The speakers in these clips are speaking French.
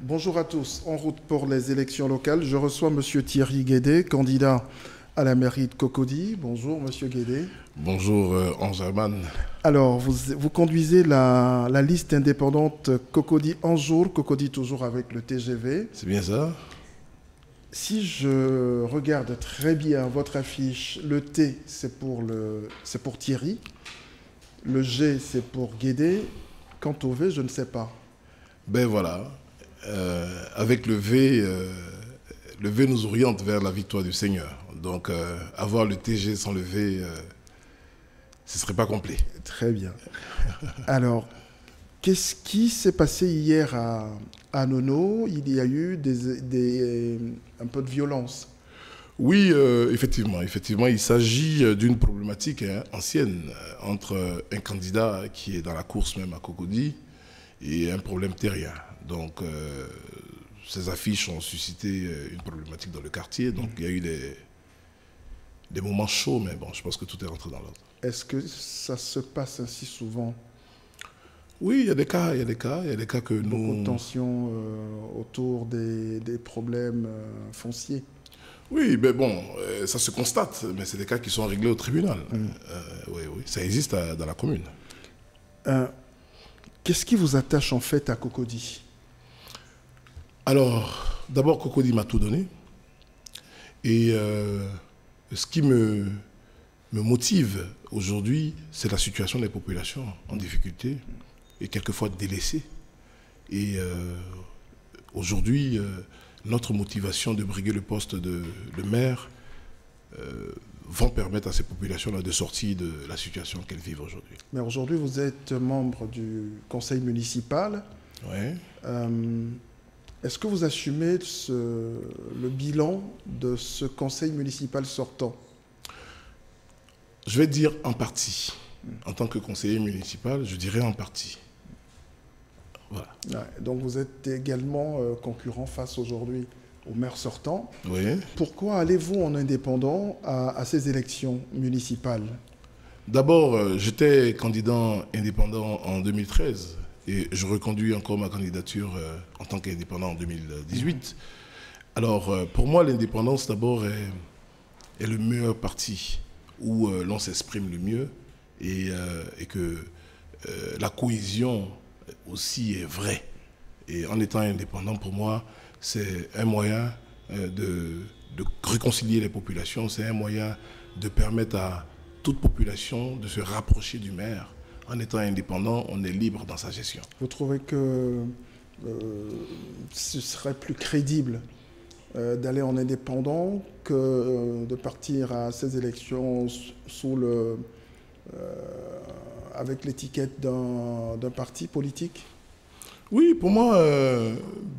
Bonjour à tous. En route pour les élections locales, je reçois Monsieur Thierry Guédé, candidat à la mairie de Cocody. Bonjour Monsieur Guédé. Bonjour Angerman. Alors, vous conduisez la liste indépendante Cocody en jour, Cocody toujours avec le TGV. C'est bien ça? Si je regarde très bien votre affiche, le T c'est pour Thierry, le G c'est pour Guédé, quant au V je ne sais pas. Ben voilà, avec le V nous oriente vers la victoire du Seigneur. Donc avoir le TG sans le V, ce ne serait pas complet. Très bien. Alors, qu'est-ce qui s'est passé hier à Nono? Il y a eu un peu de violence. Oui, effectivement, il s'agit d'une problématique ancienne entre un candidat qui est dans la course même à Cocody et un problème terrien. Donc, ces affiches ont suscité une problématique dans le quartier. Donc, il y a eu des moments chauds, mais bon, je pense que tout est rentré dans l'ordre. Est-ce que ça se passe ainsi souvent? Oui, il y a des cas que nous... Beaucoup de tensions autour des problèmes fonciers. Oui, mais bon, ça se constate, mais c'est des cas qui sont réglés au tribunal. Oui, ça existe dans la commune. Qu'est-ce qui vous attache en fait à Cocody? Alors, d'abord, Cocody m'a tout donné. Et ce qui me motive aujourd'hui, c'est la situation des populations en difficulté et quelquefois délaissées. Et aujourd'hui, notre motivation de briguer le poste de maire vont permettre à ces populations-là de sortir de la situation qu'elles vivent aujourd'hui. Mais aujourd'hui, vous êtes membre du conseil municipal. Ouais. Est-ce que vous assumez le bilan de ce conseil municipal sortant? Je vais dire en partie. En tant que conseiller municipal, je dirais en partie. Voilà. Ouais, donc vous êtes également concurrent face aujourd'hui au maire sortant. Oui. Pourquoi allez-vous en indépendant à ces élections municipales? D'abord, j'étais candidat indépendant en 2013 et je reconduis encore ma candidature en tant qu'indépendant en 2018. Alors, pour moi, l'indépendance d'abord est le meilleur parti où l'on s'exprime le mieux et que la cohésion aussi est vraie. Et en étant indépendant, pour moi, c'est un moyen de réconcilier les populations, c'est un moyen de permettre à toute population de se rapprocher du maire. En étant indépendant, on est libre dans sa gestion. Vous trouvez que ce serait plus crédible d'aller en indépendant que de partir à ces élections avec l'étiquette d'un parti politique? Oui, pour moi,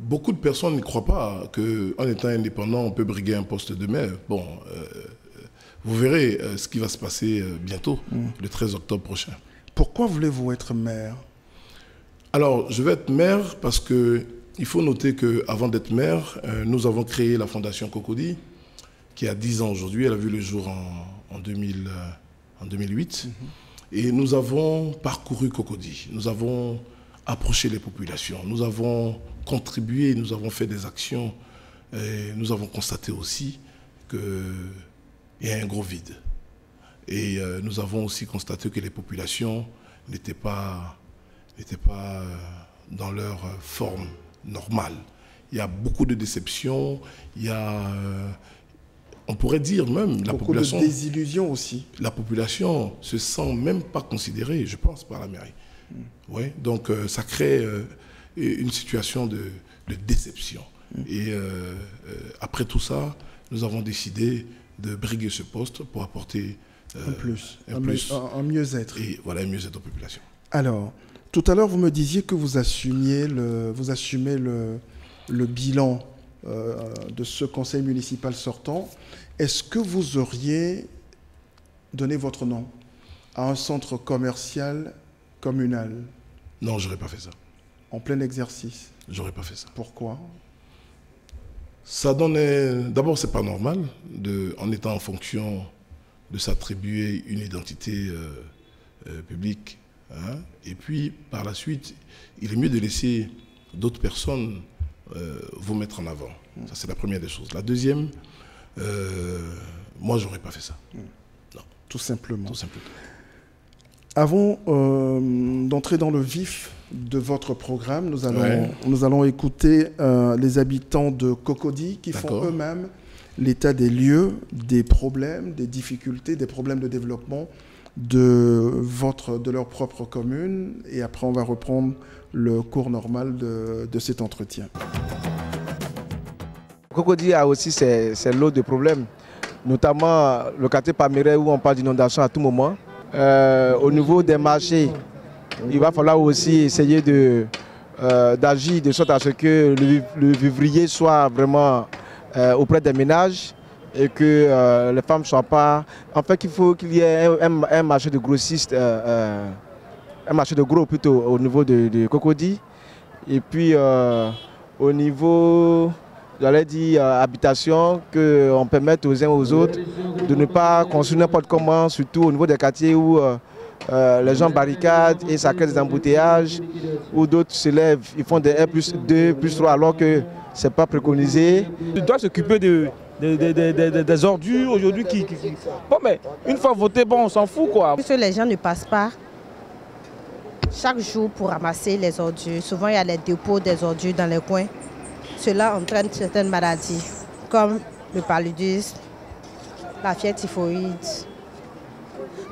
beaucoup de personnes ne croient pas qu'en étant indépendant, on peut briguer un poste de maire. Bon, vous verrez ce qui va se passer bientôt, le 13 octobre prochain. Pourquoi voulez-vous être maire? Alors, je vais être maire parce qu'il faut noter qu'avant d'être maire, nous avons créé la Fondation Cocody, qui a 10 ans aujourd'hui. Elle a vu le jour en 2008. Et nous avons parcouru Cocody. Nous avons approché les populations. Nous avons contribué, nous avons fait des actions. Et nous avons constaté aussi qu'il y a un gros vide. Et nous avons aussi constaté que les populations n'étaient pas dans leur forme normale. Il y a beaucoup de déceptions, il y a, on pourrait dire même, la population... Beaucoup de désillusions aussi. La population se sent même pas considérée, je pense, par la mairie. Ouais, donc ça crée une situation de déception. Et après tout ça, nous avons décidé de briguer ce poste pour apporter un mieux-être. Et voilà, un mieux-être aux populations. Alors, tout à l'heure, vous me disiez que vous assumez le bilan de ce conseil municipal sortant. Est-ce que vous auriez donné votre nom à un centre commercial communal? Non, j'aurais pas fait ça. En plein exercice? J'aurais pas fait ça. Pourquoi? Ça donnait... D'abord, c'est pas normal, en étant en fonction, de s'attribuer une identité publique. Hein. Et puis, par la suite, il est mieux de laisser d'autres personnes vous mettre en avant. Ça, c'est la première des choses. La deuxième, moi, je n'aurais pas fait ça. Non. Tout simplement. Tout simplement. Avant d'entrer dans le vif de votre programme, nous allons écouter les habitants de Cocody qui font eux-mêmes l'état des lieux, des problèmes, des difficultés, des problèmes de développement de leur propre commune. Et après, on va reprendre le cours normal de cet entretien. Cocody a aussi ses lots de problèmes, notamment le quartier Palmeraie où on parle d'inondation à tout moment. Au niveau des marchés, il va falloir aussi essayer d'agir de sorte à ce que le vivrier soit vraiment auprès des ménages et que les femmes ne soient pas... En fait, il faut qu'il y ait un marché de grossistes, un marché de gros plutôt au niveau de Cocody. Et puis au niveau, j'allais dire, habitation, qu'on permette aux uns aux autres de ne pas construire n'importe comment, surtout au niveau des quartiers où les gens barricadent et ça crée des embouteillages, où d'autres se lèvent, ils font des R+2, +3 alors que ce n'est pas préconisé. Il doit s'occuper des ordures aujourd'hui qui... Bon, mais une fois voté, bon, on s'en fout, quoi. Puisque les gens ne passent pas chaque jour pour ramasser les ordures. Souvent, il y a les dépôts des ordures dans les coins. Cela entraîne certaines maladies, comme le paludisme, la fièvre typhoïde.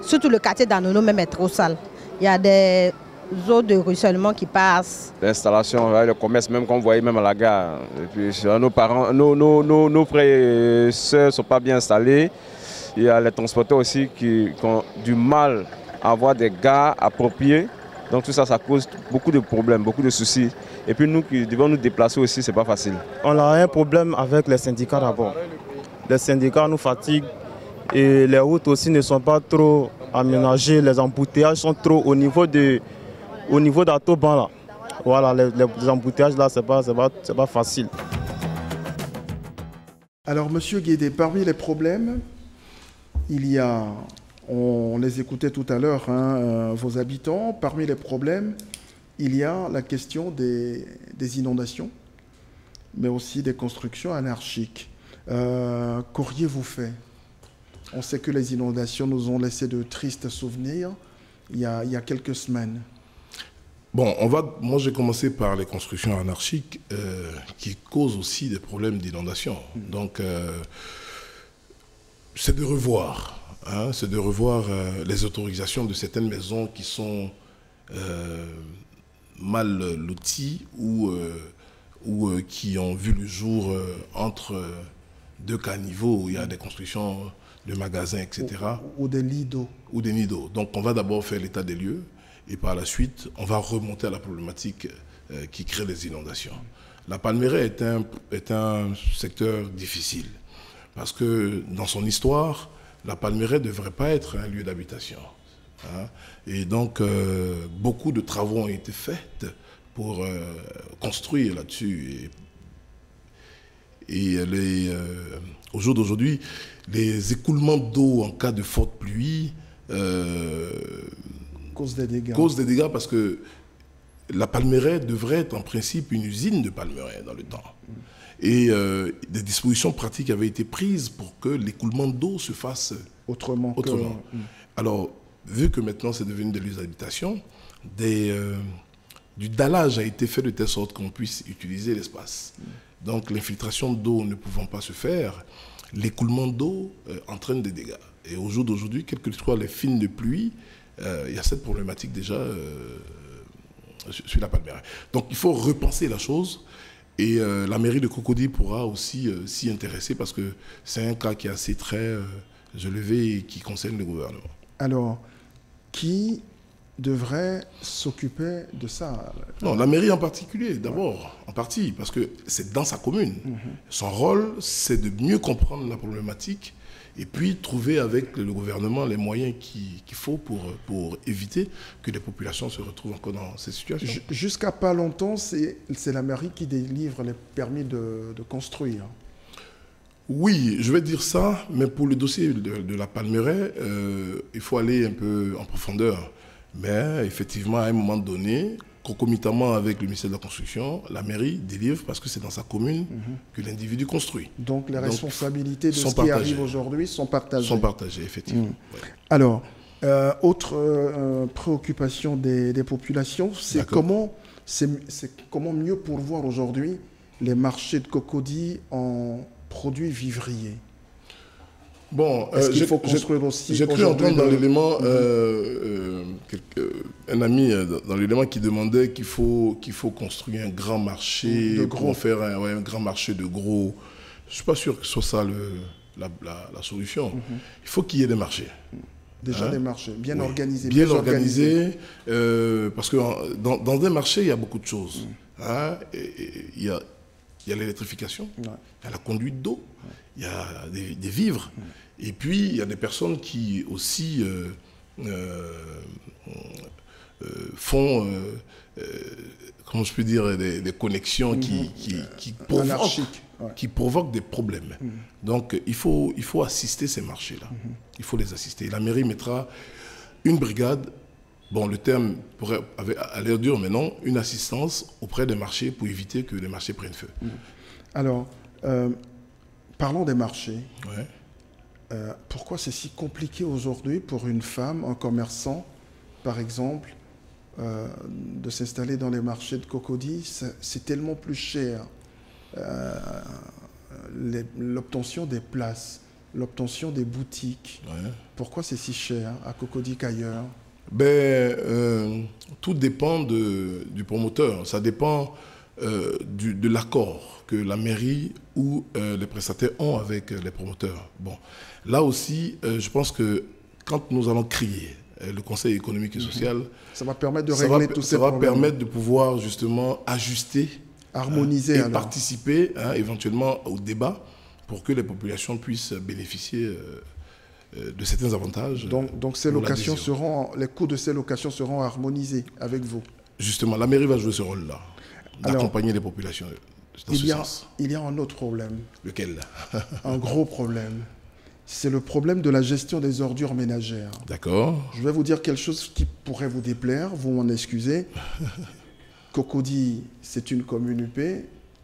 Surtout le quartier d'Anono même est trop sale. Il y a des eaux de ruissellement qui passent. L'installation, le commerce, même qu'on voyait même à la gare. Et puis, nos parents, nos frères et sœurs ne sont pas bien installés. Il y a les transporteurs aussi qui ont du mal à avoir des gares appropriées. Donc tout ça, ça cause beaucoup de problèmes, beaucoup de soucis. Et puis nous qui devons nous déplacer aussi, ce n'est pas facile. On a un problème avec les syndicats d'abord. Les syndicats nous fatiguent et les routes aussi ne sont pas trop aménagées. Les embouteillages sont trop au niveau d'Atoban là. Voilà, les embouteillages là, c'est pas facile. Alors Monsieur Guédé, parmi les problèmes, il y a... On les écoutait tout à l'heure, vos habitants. Parmi les problèmes, il y a la question des inondations, mais aussi des constructions anarchiques. Qu'auriez-vous fait? On sait que les inondations nous ont laissé de tristes souvenirs il y a quelques semaines. Bon, moi j'ai commencé par les constructions anarchiques qui causent aussi des problèmes d'inondation. Donc, c'est de revoir. C'est de revoir les autorisations de certaines maisons qui sont mal loties ou qui ont vu le jour entre deux caniveaux où il y a des constructions de magasins, etc. Ou des nids d'eau. Ou des nids d'eau. Donc on va d'abord faire l'état des lieux et par la suite, on va remonter à la problématique qui crée les inondations. La Palmeraie est un secteur difficile parce que dans son histoire, la Palmeraie ne devrait pas être un lieu d'habitation. Et donc, beaucoup de travaux ont été faits pour construire là-dessus. Et au jour d'aujourd'hui, les écoulements d'eau en cas de forte pluie causent des dégâts. Causent des dégâts parce que la Palmeraie devrait être en principe une usine de palmeraie dans le temps. Et des dispositions pratiques avaient été prises pour que l'écoulement d'eau se fasse autrement. Alors, vu que maintenant c'est devenu des lieux d'habitation, du dallage a été fait de telle sorte qu'on puisse utiliser l'espace. Donc l'infiltration d'eau ne pouvant pas se faire, l'écoulement d'eau entraîne des dégâts. Et au jour d'aujourd'hui, quelles que soient les fines de pluie, il y a cette problématique déjà sur la Palmeraie. Donc il faut repenser la chose. Et la mairie de Cocody pourra aussi s'y intéresser parce que c'est un cas qui est assez très relevé et qui concerne le gouvernement. Alors, qui devrait s'occuper de ça? Non, la mairie en particulier, d'abord, en partie, parce que c'est dans sa commune. Son rôle, c'est de mieux comprendre la problématique et puis trouver avec le gouvernement les moyens qu'il faut pour éviter que les populations se retrouvent encore dans ces situations. Jusqu'à pas longtemps, c'est la mairie qui délivre les permis de construire. Oui, je vais dire ça, mais pour le dossier de la Palmeraie, il faut aller un peu en profondeur. Mais effectivement, à un moment donné, concomitamment avec le ministère de la Construction, la mairie délivre parce que c'est dans sa commune que l'individu construit. Donc les responsabilités de ce qui partagées. arrive aujourd'hui sont partagées. Sont partagées, effectivement. Ouais. Alors, autre préoccupation des populations, c'est comment mieux pourvoir aujourd'hui les marchés de Cocody en produits vivriers. Bon, est-ce qu'il faut construire aussi j'ai cru entendre dans l'élément un ami dans l'élément qui demandait qu'il faut construire un grand marché pour faire un grand marché de gros. Je ne suis pas sûr que ce soit ça la solution. Il faut qu'il y ait des marchés. Déjà des marchés, bien organisés. Bien organisés, parce que dans des marchés, il y a beaucoup de choses. Il y a l'électrification, il y a la conduite d'eau, il y a des vivres, et puis il y a des personnes qui aussi font, comment je peux dire, des connexions qui provoquent des problèmes. Donc il faut assister ces marchés-là, il faut les assister. La mairie mettra une brigade. Bon, le terme pourrait à l'air dur, mais non, une assistance auprès des marchés pour éviter que les marchés prennent feu. Alors, parlons des marchés. Ouais. Pourquoi c'est si compliqué aujourd'hui pour une femme, un commerçant, par exemple, de s'installer dans les marchés de Cocody? C'est tellement plus cher. L'obtention des places, l'obtention des boutiques. Ouais. Pourquoi c'est si cher à Cocody qu'ailleurs? Tout dépend du promoteur. Ça dépend de l'accord que la mairie ou les prestataires ont avec les promoteurs. Bon, là aussi, je pense que quand nous allons créer le Conseil économique et social, ça va permettre de régler tous ces problèmes. Ça va permettre de pouvoir justement ajuster, harmoniser et participer éventuellement au débat pour que les populations puissent bénéficier de certains avantages. Donc ces locations les coûts de ces locations seront harmonisés avec vous. Justement, la mairie va jouer ce rôle-là, d'accompagner les populations dans ce sens. Il y a un autre problème. Lequel? Un gros problème. C'est le problème de la gestion des ordures ménagères. D'accord. Je vais vous dire quelque chose qui pourrait vous déplaire, vous m'en excusez. Cocody, c'est une commune UP,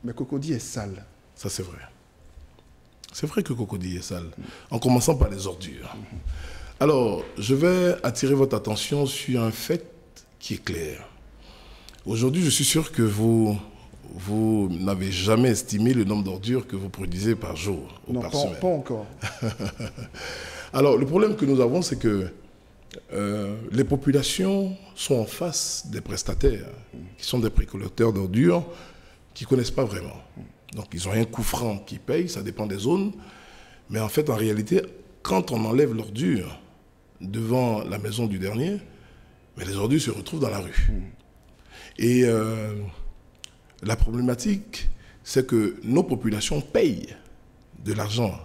mais Cocody est sale. Ça, c'est vrai. C'est vrai que Cocody est sale, en commençant par les ordures. Alors, je vais attirer votre attention sur un fait qui est clair. Aujourd'hui, je suis sûr que vous n'avez jamais estimé le nombre d'ordures que vous produisez par jour ou par semaine. Non, pas encore. Alors, le problème que nous avons, c'est que les populations sont en face des prestataires, qui sont des précollecteurs d'ordures, qui ne connaissent pas vraiment. Donc, ils ont un coût franc qui paye, ça dépend des zones. Mais en fait, en réalité, quand on enlève l'ordure devant la maison du dernier, mais les ordures se retrouvent dans la rue. Et la problématique, c'est que nos populations payent de l'argent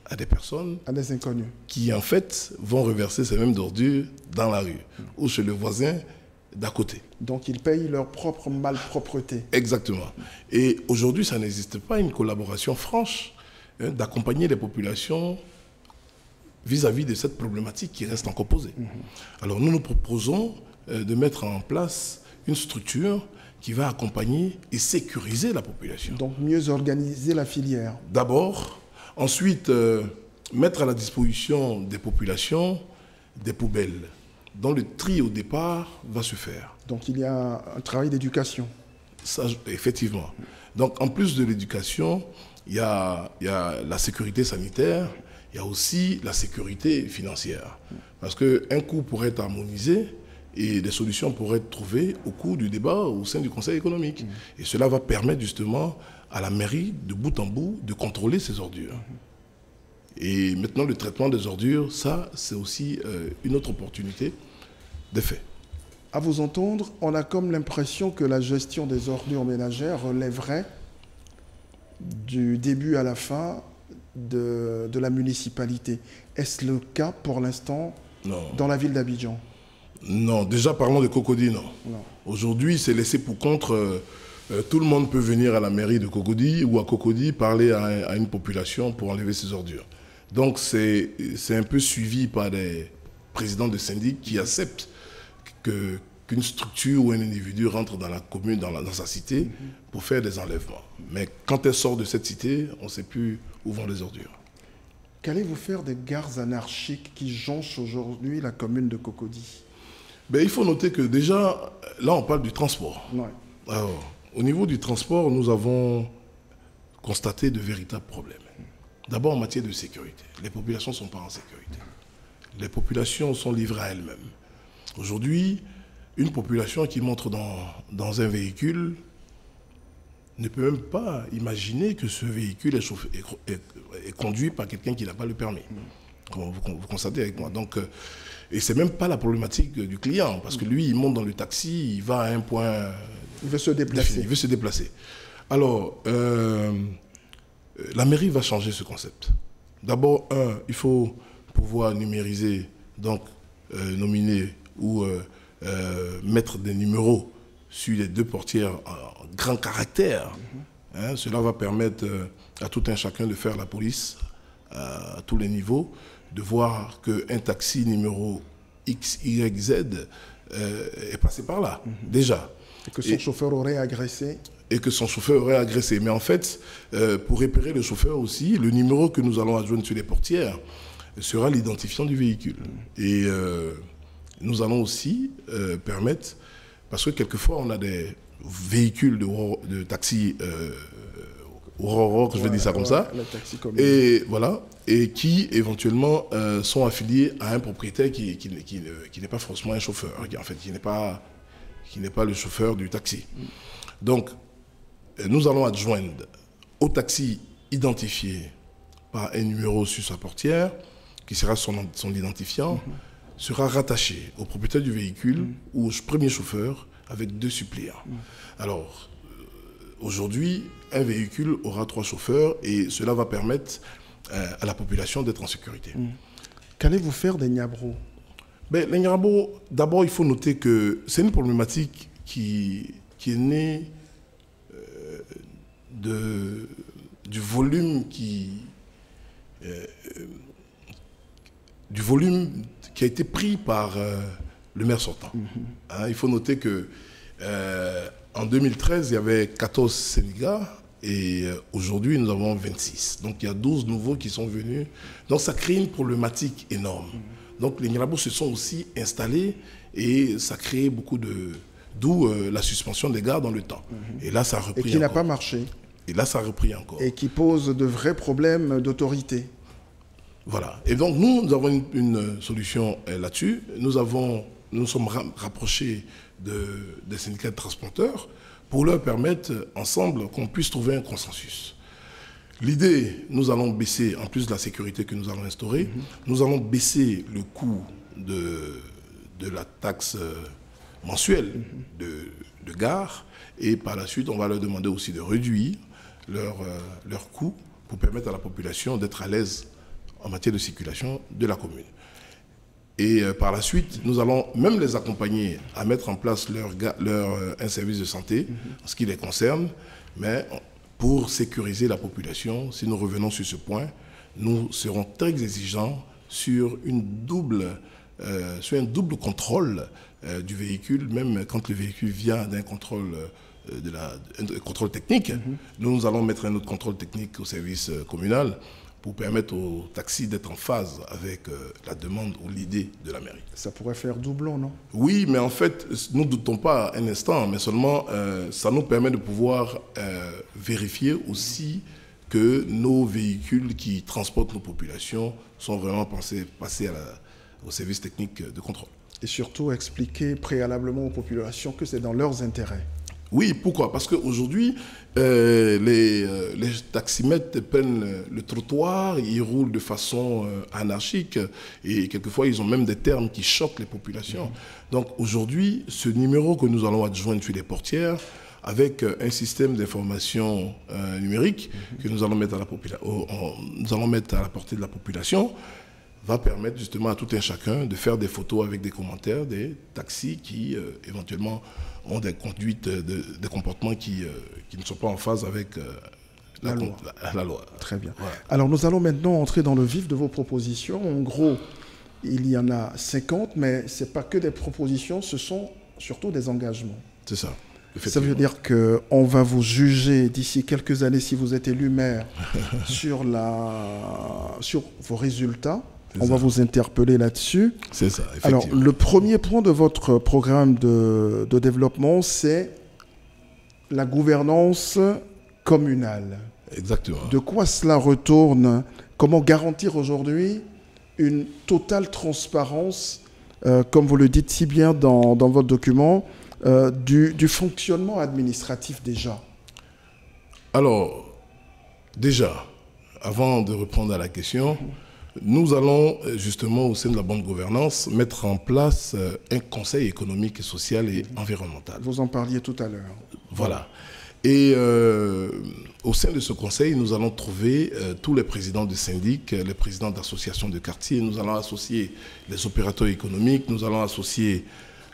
à des personnes, à des inconnus, qui en fait vont reverser ces mêmes ordures dans la rue ou chez le voisin d'à côté. Donc ils payent leur propre malpropreté. Exactement. Et aujourd'hui, ça n'existe pas une collaboration franche d'accompagner les populations vis-à-vis de cette problématique qui reste encore posée. Alors nous proposons de mettre en place une structure qui va accompagner et sécuriser la population. Donc mieux organiser la filière. D'abord. Ensuite, mettre à la disposition des populations des poubelles dont le tri au départ va se faire. Donc il y a un travail d'éducation. Ça, effectivement. Donc en plus de l'éducation, il y a la sécurité sanitaire, il y a aussi la sécurité financière. Parce qu'un coût pourrait être harmonisé et des solutions pourraient être trouvées au cours du débat au sein du Conseil économique. Et cela va permettre justement à la mairie, de bout en bout, de contrôler ces ordures. Et maintenant, le traitement des ordures, ça, c'est aussi une autre opportunité de fait. À vous entendre, on a comme l'impression que la gestion des ordures ménagères relèverait du début à la fin de la municipalité. Est-ce le cas pour l'instant dans la ville d'Abidjan? Non, déjà parlons de Cocody, non. Aujourd'hui, c'est laissé pour compte. Tout le monde peut venir à la mairie de Cocody ou à Cocody parler à une population pour enlever ses ordures. Donc c'est un peu suivi par des présidents de syndic qui acceptent que qu'une structure ou un individu rentre dans la commune, dans sa cité, pour faire des enlèvements. Mais quand elle sort de cette cité, on ne sait plus où vont les ordures. Qu'allez-vous faire des gares anarchiques qui jonchent aujourd'hui la commune de Cocody? Il faut noter que déjà, là on parle du transport. Ouais. Alors, au niveau du transport, nous avons constaté de véritables problèmes. D'abord en matière de sécurité. Les populations ne sont pas en sécurité. Les populations sont livrées à elles-mêmes. Aujourd'hui, une population qui montre dans un véhicule ne peut même pas imaginer que ce véhicule est conduit par quelqu'un qui n'a pas le permis. Comme vous constatez avec moi. Donc, et ce n'est même pas la problématique du client, parce que lui, il monte dans le taxi, il va à un point... Il veut se déplacer. Il veut se déplacer. Alors, la mairie va changer ce concept. D'abord, il faut pouvoir numériser, donc nominer ou mettre des numéros sur les deux portières en grand caractère. Cela va permettre à tout un chacun de faire la police à tous les niveaux, de voir qu'un taxi numéro XYZ est passé par là, déjà. Et que son chauffeur aurait agressé. Et que son chauffeur aurait agressé. Mais en fait, pour repérer le chauffeur aussi, le numéro que nous allons adjoindre sur les portières sera l'identifiant du véhicule. Et nous allons aussi permettre, parce que quelquefois on a des véhicules de taxi que je vais dire ça comme ça, et voilà, et qui éventuellement sont affiliés à un propriétaire qui n'est pas forcément un chauffeur, en fait, qui n'est pas le chauffeur du taxi. Donc, nous allons adjoindre au taxi identifié par un numéro sur sa portière, qui sera son identifiant, sera rattaché au propriétaire du véhicule ou au premier chauffeur avec 2 suppléants. Alors, aujourd'hui, un véhicule aura 3 chauffeurs et cela va permettre à la population d'être en sécurité. Qu'allez-vous faire des Niabro? Les Niabro, d'abord, il faut noter que c'est une problématique qui est née du volume qui a été pris par le maire sortant. Il faut noter que en 2013, il y avait 14 syndicats et aujourd'hui, nous avons 26. Donc, il y a 12 nouveaux qui sont venus. Donc, ça crée une problématique énorme. Donc, les Niabro se sont aussi installés et ça crée beaucoup de... D'où la suspension des gares dans le temps. Et là, ça a repris. Et qui n'a pas marché. Et là, ça a repris encore. Et qui pose de vrais problèmes d'autorité. Voilà. Et donc, nous avons une solution là-dessus. Nous sommes rapprochés des syndicats de transporteurs pour leur permettre, ensemble, qu'on puisse trouver un consensus. L'idée, nous allons baisser, en plus de la sécurité que nous allons instaurer, nous allons baisser le coût de la taxe mensuelle de gare, et par la suite, on va leur demander aussi de réduire leur coût pour permettre à la population d'être à l'aise en matière de circulation de la commune. Et par la suite, nous allons même les accompagner à mettre en place un service de santé, en ce qui les concerne, mais pour sécuriser la population, si nous revenons sur ce point, nous serons très exigeants sur un double contrôle du véhicule, même quand le véhicule vient d'un contrôle, contrôle technique. Nous allons mettre un autre contrôle technique au service communal pour permettre aux taxis d'être en phase avec la demande ou l'idée de la mairie. Ça pourrait faire doublon, non? Oui, mais en fait, nous ne doutons pas un instant, mais seulement ça nous permet de pouvoir vérifier aussi que nos véhicules qui transportent nos populations sont vraiment passés au service technique de contrôle. Et surtout expliquer préalablement aux populations que c'est dans leurs intérêts. Oui, pourquoi? Parce qu'aujourd'hui, les taximètres prennent le trottoir, ils roulent de façon anarchique et quelquefois ils ont même des termes qui choquent les populations. Donc aujourd'hui, ce numéro que nous allons adjoindre sur les portières, avec un système d'information numérique que nous allons mettre à la portée de la population, va permettre justement à tout un chacun de faire des photos avec des commentaires des taxis qui éventuellement ont des conduites, des comportements qui ne sont pas en phase avec la loi. Très bien. Voilà. Alors nous allons maintenant entrer dans le vif de vos propositions. En gros, il y en a 50, mais ce n'est pas que des propositions, ce sont surtout des engagements. C'est ça. Ça veut dire qu'on va vous juger d'ici quelques années, si vous êtes élu maire, sur vos résultats. On va vous interpeller là-dessus. C'est ça, effectivement. Alors, le premier point de votre programme de développement, c'est la gouvernance communale. Exactement. De quoi cela retourne? Comment garantir aujourd'hui une totale transparence, comme vous le dites si bien dans votre document, du fonctionnement administratif déjà? Alors, déjà, avant de répondre à la question, nous allons justement au sein de la bonne gouvernance mettre en place un conseil économique, social et environnemental. Vous en parliez tout à l'heure. Voilà. Et au sein de ce conseil, nous allons trouver tous les présidents de syndics, les présidents d'associations de quartier. Nous allons associer les opérateurs économiques, nous allons associer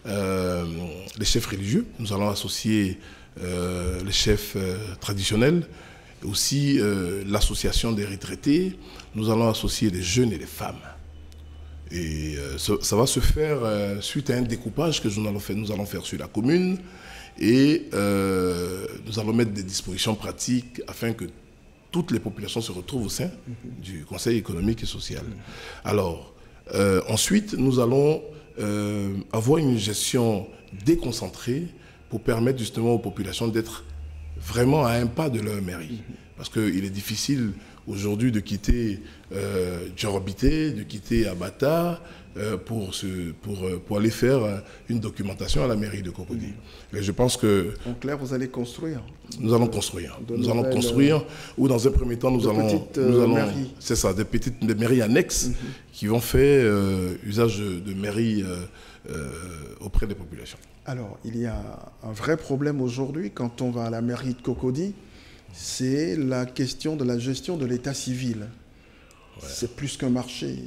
les chefs religieux, nous allons associer les chefs traditionnels, aussi l'association des retraités, nous allons associer les jeunes et les femmes. Et ça va se faire suite à un découpage que nous allons faire sur la commune, et nous allons mettre des dispositions pratiques afin que toutes les populations se retrouvent au sein du Conseil économique et social. Alors, ensuite, nous allons avoir une gestion déconcentrée pour permettre justement aux populations d'être vraiment à un pas de leur mairie. Parce qu'il est difficile aujourd'hui de quitter Djorobité, de quitter Abata pour aller faire une documentation à la mairie de Cocody. Et je pense que... En clair, vous allez construire? Nous allons construire. Nous allons construire, ou dans un premier temps, nous allons mairies. C'est ça, des mairies annexes qui vont faire usage de mairies auprès des populations. Alors, il y a un vrai problème aujourd'hui quand on va à la mairie de Cocody, c'est la question de la gestion de l'état civil. Ouais. C'est plus qu'un marché.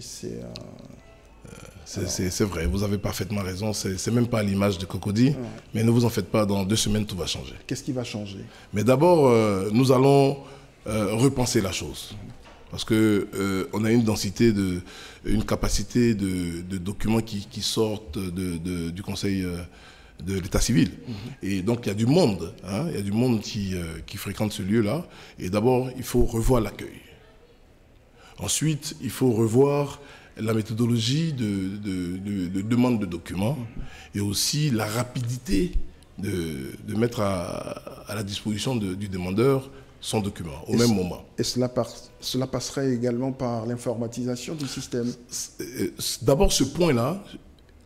C'est vrai, vous avez parfaitement raison. C'est même pas à l'image de Cocody, mais ne vous en faites pas, dans 2 semaines, tout va changer. Qu'est-ce qui va changer? Mais d'abord, nous allons repenser la chose. Parce qu'on a une densité, une capacité de documents qui sortent du Conseil de l'état civil. Et donc, il y a du monde, il y a du monde qui fréquente ce lieu-là. Et d'abord, il faut revoir l'accueil. Ensuite, il faut revoir la méthodologie de demande de documents et aussi la rapidité de mettre à la disposition du demandeur son document au même moment. Et cela passerait également par l'informatisation du système? D'abord, ce point-là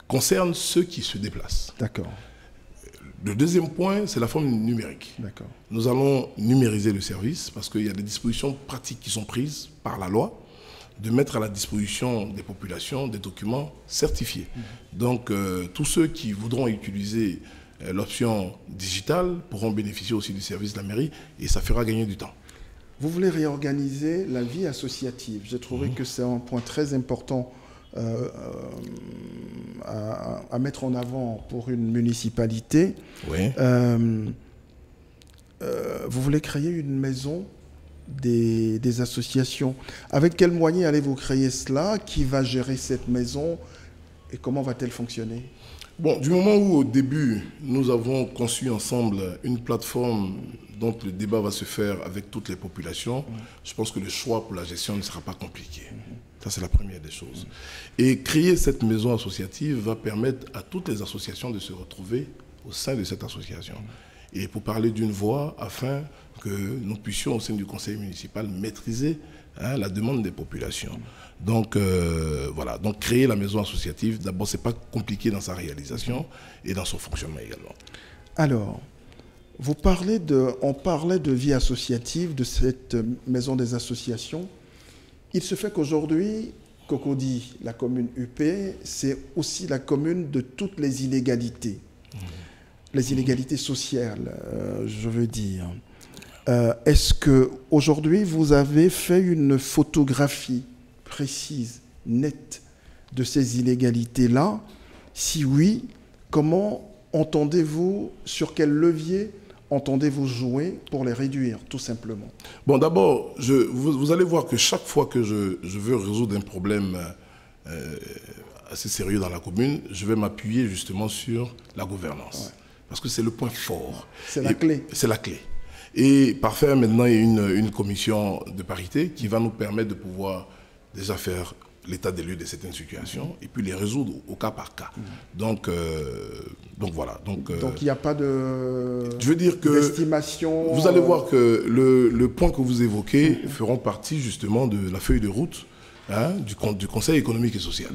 concerne ceux qui se déplacent. D'accord. Le deuxième point, c'est la forme numérique. D'accord. Nous allons numériser le service parce qu'il y a des dispositions pratiques qui sont prises par la loi de mettre à la disposition des populations des documents certifiés. Donc, tous ceux qui voudront utiliser l'option digitale pourront bénéficier aussi du service de la mairie et ça fera gagner du temps. Vous voulez réorganiser la vie associative. J'ai trouvé que c'est un point très important à mettre en avant pour une municipalité. Oui. Vous voulez créer une maison des associations. Avec quels moyens allez-vous créer cela? Qui va gérer cette maison et comment va-t-elle fonctionner? Bon, du moment où au début, nous avons conçu ensemble une plateforme dont le débat va se faire avec toutes les populations, je pense que le choix pour la gestion ne sera pas compliqué. Ça, c'est la première des choses. Et créer cette maison associative va permettre à toutes les associations de se retrouver au sein de cette association. Et pour parler d'une voix, afin que nous puissions, au sein du conseil municipal, maîtriser la demande des populations. Donc, voilà. Donc, créer la maison associative, d'abord, ce n'est pas compliqué dans sa réalisation et dans son fonctionnement également. Alors, on parlait de vie associative, de cette maison des associations. Il se fait qu'aujourd'hui, Cocody, la commune UP, c'est aussi la commune de toutes les inégalités. Les inégalités sociales, je veux dire. Est-ce qu'aujourd'hui, vous avez fait une photographie précise, nette, de ces inégalités-là? Si oui, comment entendez-vous, sur quel levier entendez-vous jouer pour les réduire, tout simplement? Bon, d'abord, vous allez voir que chaque fois que je veux résoudre un problème assez sérieux dans la commune, je vais m'appuyer justement sur la gouvernance. Ouais. Parce que c'est le point fort. C'est la clé. C'est la clé. Et par faire maintenant une commission de parité qui va nous permettre de pouvoir déjà faire l'état des lieux de certaines situations et puis les résoudre au cas par cas. Donc voilà. Donc il n'y a pas de... Je veux dire que... d'estimation... Vous allez voir que le point que vous évoquez feront partie justement de la feuille de route du Conseil économique et social.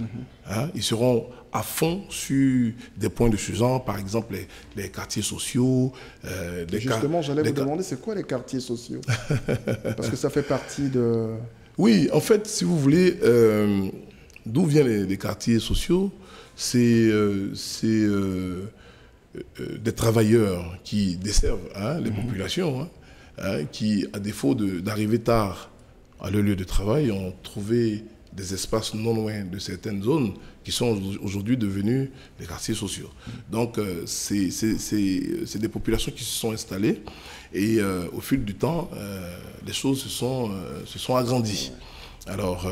Ils seront à fond sur des points de ce genre, par exemple les quartiers sociaux. Justement, j'allais vous demander, c'est quoi les quartiers sociaux? Parce que ça fait partie de... Oui, en fait, si vous voulez, d'où viennent les quartiers sociaux? C'est des travailleurs qui desservent les populations, qui, à défaut d'arriver tard à leur lieu de travail, ont trouvé des espaces non loin de certaines zones qui sont aujourd'hui devenus des quartiers sociaux. Donc, c'est des populations qui se sont installées et au fil du temps, les choses se sont agrandies. Alors,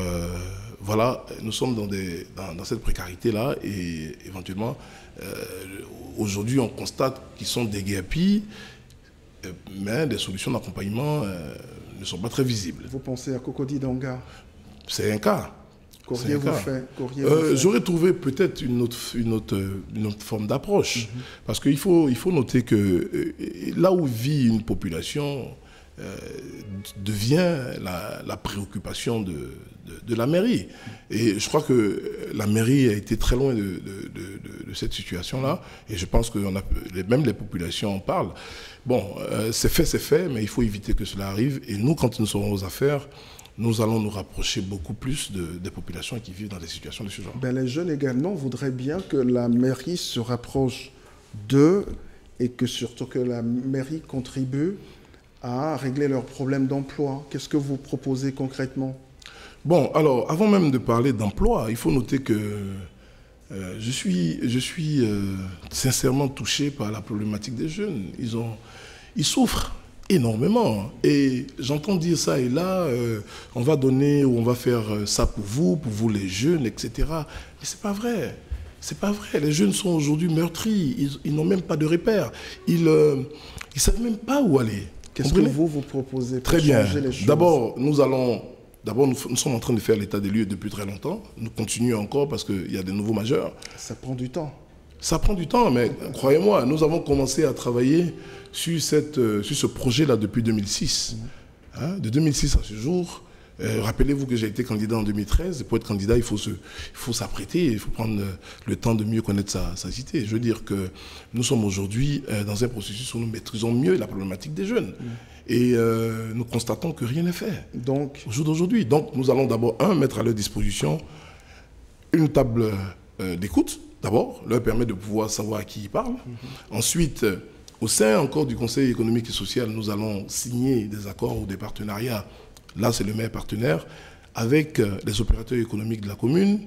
voilà, nous sommes dans cette précarité-là et éventuellement, aujourd'hui, on constate qu'ils sont déguerpis, mais des solutions d'accompagnement ne sont pas très visibles. Vous pensez à Cocody Danga? C'est un cas. Qu'auriez-vous fait? J'aurais trouvé peut-être une autre forme d'approche. Parce qu'il faut noter que là où vit une population devient la préoccupation de la mairie. Et je crois que la mairie a été très loin de cette situation-là. Et je pense que même les populations en parlent. Bon, c'est fait, mais il faut éviter que cela arrive. Et nous, quand nous serons aux affaires, nous allons nous rapprocher beaucoup plus des populations qui vivent dans des situations de ce genre. Les jeunes également voudraient bien que la mairie se rapproche d'eux et que surtout que la mairie contribue à régler leurs problèmes d'emploi. Qu'est-ce que vous proposez concrètement? Bon, alors, avant même de parler d'emploi, il faut noter que je suis sincèrement touché par la problématique des jeunes. Ils souffrent énormément. Et j'entends dire ça et là, on va donner ou on va faire ça pour vous les jeunes, etc. Mais c'est pas vrai. C'est pas vrai. Les jeunes sont aujourd'hui meurtris. Ils n'ont même pas de repères. Ils savent même pas où aller. Qu'est-ce que vous proposez pour Très bien. changer les choses? D'abord, nous sommes en train de faire l'état des lieux depuis très longtemps. Nous continuons encore parce qu'il y a des nouveaux majeurs. Ça prend du temps. Ça prend du temps, mais croyez-moi, nous avons commencé à travailler sur ce projet-là depuis 2006. De 2006 à ce jour, rappelez-vous que j'ai été candidat en 2013. Pour être candidat, il faut s'apprêter, il faut prendre le temps de mieux connaître sa cité. Je veux dire que nous sommes aujourd'hui dans un processus où nous maîtrisons mieux la problématique des jeunes. Et nous constatons que rien n'est fait au jour d'aujourd'hui. Donc nous allons d'abord, mettre à leur disposition une table d'écoute. D'abord, leur permet de pouvoir savoir à qui ils parlent. Ensuite, au sein encore du Conseil économique et social, nous allons signer des accords ou des partenariats. Là, c'est le maire partenaire avec les opérateurs économiques de la commune.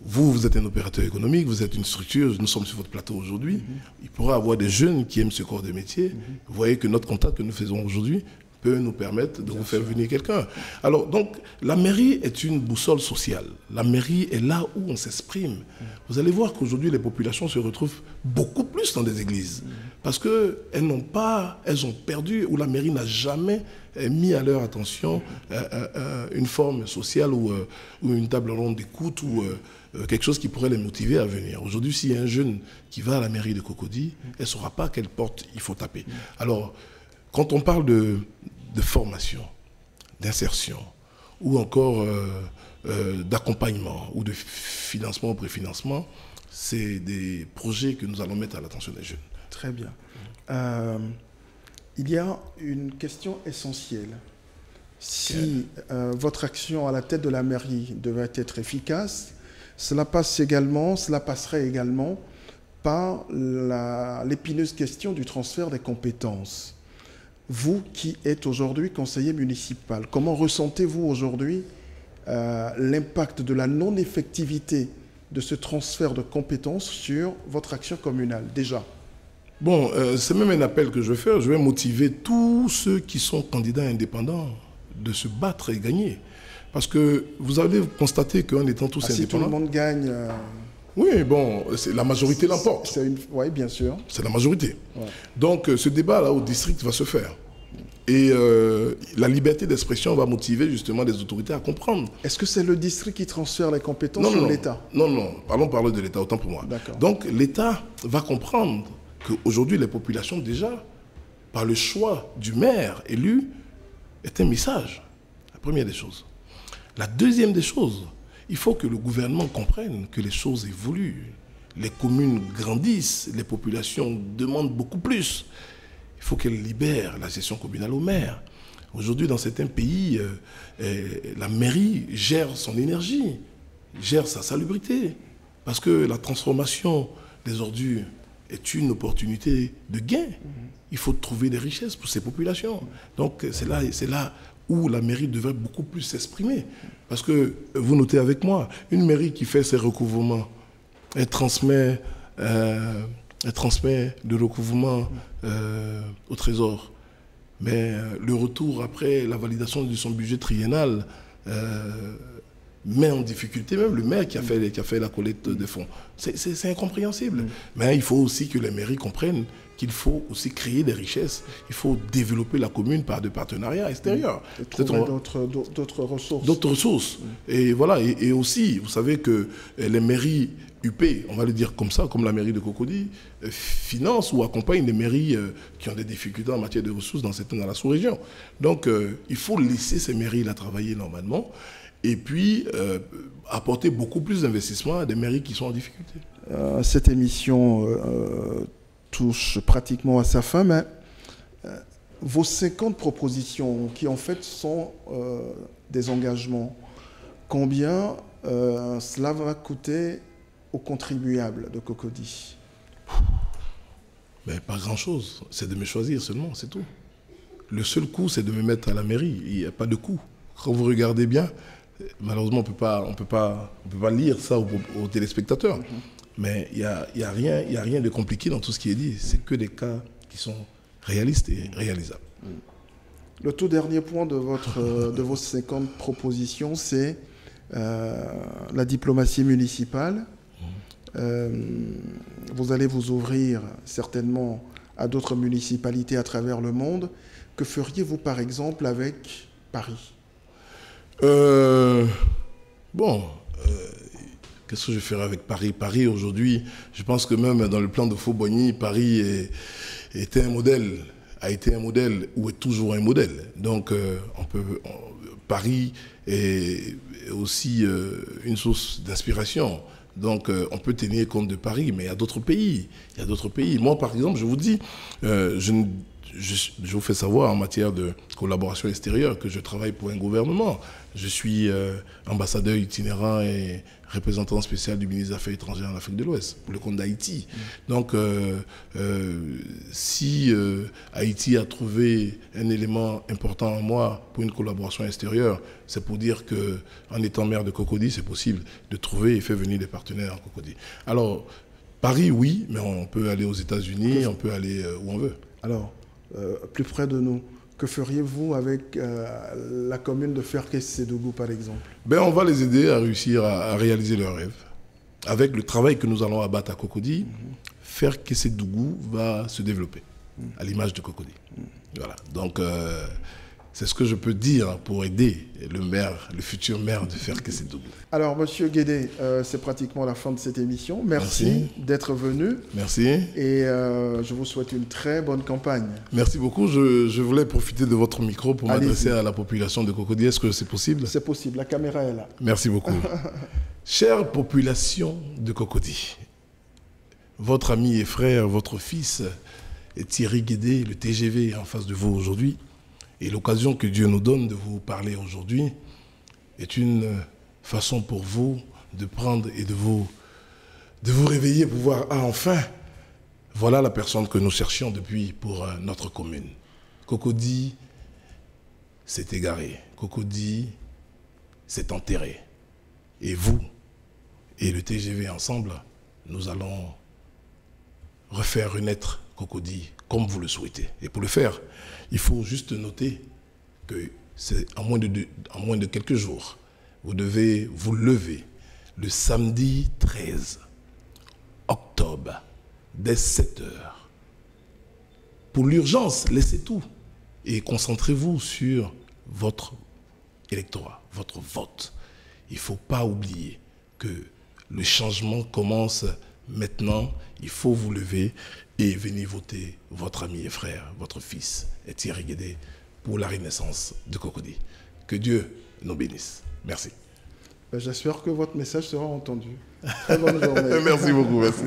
Vous êtes un opérateur économique, vous êtes une structure, nous sommes sur votre plateau aujourd'hui. Il pourra y avoir des jeunes qui aiment ce corps de métier. Vous voyez que notre contact que nous faisons aujourd'hui peut nous permettre de vous faire venir quelqu'un. Alors, donc, la mairie est une boussole sociale. La mairie est là où on s'exprime. Vous allez voir qu'aujourd'hui, les populations se retrouvent beaucoup plus dans des églises. Parce qu'elles ont perdu, ou la mairie n'a jamais mis à leur attention une forme sociale ou une table ronde d'écoute ou quelque chose qui pourrait les motiver à venir. Aujourd'hui, s'il y a un jeune qui va à la mairie de Cocody, elle ne saura pas quelle porte il faut taper. Alors, quand on parle de formation, d'insertion, ou encore d'accompagnement, ou de financement ou préfinancement, c'est des projets que nous allons mettre à l'attention des jeunes. Très bien. Il y a une question essentielle. Si votre action à la tête de la mairie devait être efficace, cela passerait également par l'épineuse question du transfert des compétences. Vous qui êtes aujourd'hui conseiller municipal, comment ressentez-vous aujourd'hui l'impact de la non-effectivité de ce transfert de compétences sur votre action communale, déjà? Bon, c'est même un appel que je vais faire. Je vais motiver tous ceux qui sont candidats indépendants de se battre et gagner. Parce que vous allez constater qu'en étant tous Si tout le indépendants... monde gagne... Oui, bon, la majorité l'emporte. Oui, bien sûr. C'est la majorité. Ouais. Donc, ce débat-là au district va se faire. Et la liberté d'expression va motiver justement les autorités à comprendre. Est-ce que c'est le district qui transfère les compétences ou l'État? Non, parlons de l'État, autant pour moi. Donc l'État va comprendre qu'aujourd'hui les populations déjà, par le choix du maire élu, est un message. La première des choses. La deuxième des choses, il faut que le gouvernement comprenne que les choses évoluent. Les communes grandissent, les populations demandent beaucoup plus. Il faut qu'elle libère la gestion communale au maire. Aujourd'hui, dans certains pays, la mairie gère son énergie, gère sa salubrité. Parce que la transformation des ordures est une opportunité de gain. Il faut trouver des richesses pour ces populations. Donc c'est là où la mairie devrait beaucoup plus s'exprimer. Parce que, vous notez avec moi, une mairie qui fait ses recouvrements, elle transmet le recouvrement au Trésor. Mais le retour après la validation de son budget triennal met en difficulté même le maire qui a fait la collecte de fonds. C'est incompréhensible. Mais il faut aussi que les mairies comprennent qu'il faut aussi créer des richesses. Il faut développer la commune par des partenariats extérieurs. Et trouver d'autres ressources. D'autres ressources. Et voilà. Et aussi, vous savez que les mairies UP, on va le dire comme ça, comme la mairie de Cocody, financent ou accompagnent les mairies qui ont des difficultés en matière de ressources dans la sous-région. Donc, il faut laisser ces mairies-là travailler normalement et puis apporter beaucoup plus d'investissements à des mairies qui sont en difficulté. Cette émission touche pratiquement à sa fin, mais vos 50 propositions qui en fait sont des engagements, combien cela va coûter aux contribuables de Cocody? Ben, pas grand-chose, c'est de me choisir seulement, c'est tout. Le seul coût, c'est de me mettre à la mairie, il n'y a pas de coût. Quand vous regardez bien, malheureusement, on peut pas lire ça aux téléspectateurs. Mais il n'y a rien de compliqué dans tout ce qui est dit. C'est que des cas qui sont réalistes et réalisables. Le tout dernier point de vos 50 propositions, c'est la diplomatie municipale. Vous allez vous ouvrir certainement à d'autres municipalités à travers le monde. Que feriez-vous par exemple avec Paris? Qu'est-ce que je ferai avec Paris? Paris, aujourd'hui, je pense que même dans le plan de Fauboigny, Paris était un modèle, a été un modèle ou est toujours un modèle. Donc, Paris est aussi une source d'inspiration. Donc, on peut tenir compte de Paris, mais il y a d'autres pays. Moi, par exemple, je vous dis, je vous fais savoir en matière de collaboration extérieure que je travaille pour un gouvernement. Je suis ambassadeur itinérant et représentant spécial du ministre des Affaires étrangères en Afrique de l'Ouest pour le compte d'Haïti. Donc, si Haïti a trouvé un élément important en moi pour une collaboration extérieure, c'est pour dire qu'en étant maire de Cocody, c'est possible de trouver et faire venir des partenaires en Cocody. Alors, Paris, oui, mais on peut aller aux États-Unis, on peut aller où on veut. Alors, plus près de nous, que feriez-vous avec la commune de Ferkes-Sédougou, par exemple? On va les aider à réussir à réaliser leurs rêves. Avec le travail que nous allons abattre à Cocody, Ferkes-Sédougou va se développer, à l'image de Cocody. Voilà. Donc, c'est ce que je peux dire pour aider le futur maire de Ferkes-Sédougou. Alors, Monsieur Guédé, c'est pratiquement la fin de cette émission. Merci d'être venu. Merci. Et je vous souhaite une très bonne campagne. Merci beaucoup. Je voulais profiter de votre micro pour m'adresser à la population de Cocody. Est-ce que c'est possible? C'est possible. La caméra est là. Merci beaucoup. Chère population de Cocody, votre ami et frère, votre fils, Thierry Guédé, le TGV est en face de vous aujourd'hui. Et l'occasion que Dieu nous donne de vous parler aujourd'hui est une façon pour vous de prendre et de vous réveiller pour voir, enfin, voilà la personne que nous cherchions depuis pour notre commune. Cocody s'est égaré. Cocody s'est enterré. Et vous et le TGV ensemble, nous allons refaire renaître Cocody comme vous le souhaitez. Et pour le faire, il faut juste noter que c'est en moins de quelques jours. Vous devez vous lever le samedi 13 octobre, dès 7 heures. Pour l'urgence, laissez tout et concentrez-vous sur votre électorat, votre vote. Il ne faut pas oublier que le changement commence maintenant. Il faut vous lever et venir voter votre ami et frère, votre fils, Thierry Guédé, pour la renaissance de Cocody. Que Dieu nous bénisse. Merci. J'espère que votre message sera entendu. Très bonne journée. Merci beaucoup. Merci.